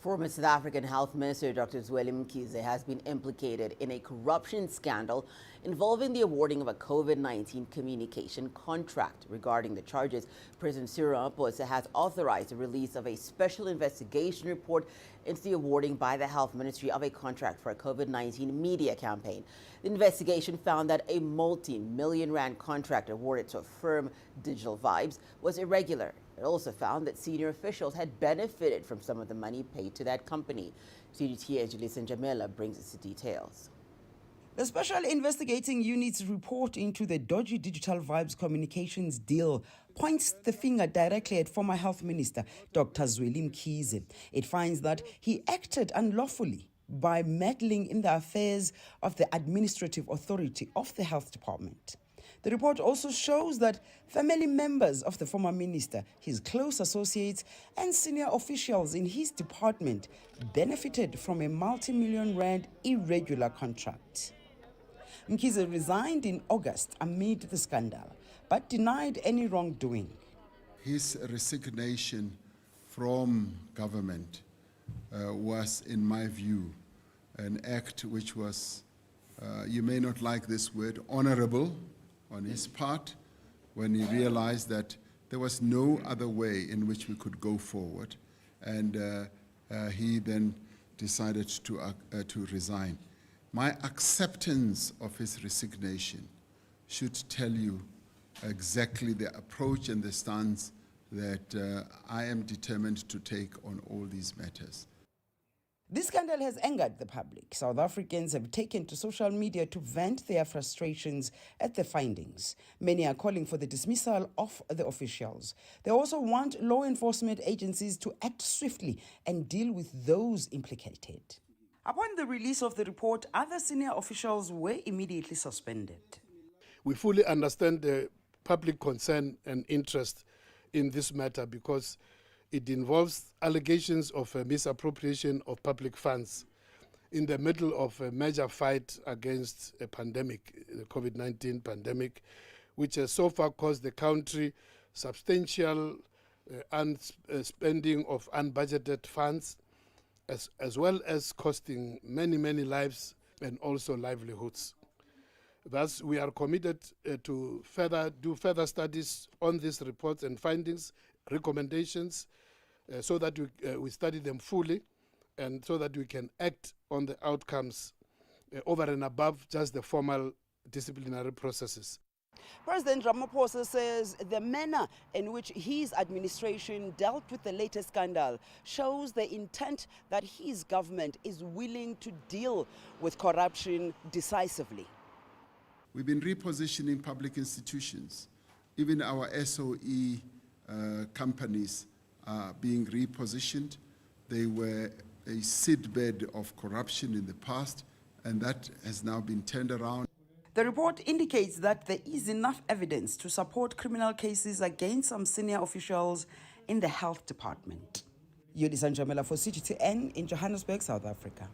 Former South African Health Minister Dr. Zweli Mkhize has been implicated in a corruption scandal involving the awarding of a COVID-19 communication contract. Regarding the charges, President Cyril Ramaphosa has authorized the release of a special investigation report into the awarding by the Health Ministry of a contract for a COVID-19 media campaign. The investigation found that a multi-million rand contract awarded to a firm, Digital Vibes, was irregular. It also found that senior officials had benefited from some of the money paid to that company. CGTN's Julissa Njamela brings us the details. The Special Investigating Unit's report into the dodgy Digital Vibes communications deal points the finger directly at former Health Minister Dr. Zweli Mkhize. It finds that he acted unlawfully by meddling in the affairs of the administrative authority of the health department. The report also shows that family members of the former minister, his close associates, and senior officials in his department benefited from a multi-million rand irregular contract. Mkhize resigned in August amid the scandal, but denied any wrongdoing. His resignation from government was, in my view, an act which was, you may not like this word, honorable on his part, when he realized that there was no other way in which we could go forward, and he then decided to resign. My acceptance of his resignation should tell you exactly the approach and the stance that I am determined to take on all these matters. This scandal has angered the public. South Africans have taken to social media to vent their frustrations at the findings. Many are calling for the dismissal of the officials. They also want law enforcement agencies to act swiftly and deal with those implicated. Upon the release of the report, other senior officials were immediately suspended. We fully understand the public concern and interest in this matter because it involves allegations of misappropriation of public funds in the middle of a major fight against a pandemic, the COVID-19 pandemic, which has so far caused the country substantial spending of unbudgeted funds, as well as costing many, many lives and also livelihoods. Thus, we are committed to do further studies on these reports and findings, recommendations, so that we study them fully and so that we can act on the outcomes over and above just the formal disciplinary processes. President Ramaphosa says the manner in which his administration dealt with the latest scandal shows the intent that his government is willing to deal with corruption decisively. We've been repositioning public institutions. Even our SOE companies are being repositioned. They were a seedbed of corruption in the past, and that has now been turned around. The report indicates that there is enough evidence to support criminal cases against some senior officials in the health department. Julissa Njamela for CGTN in Johannesburg, South Africa.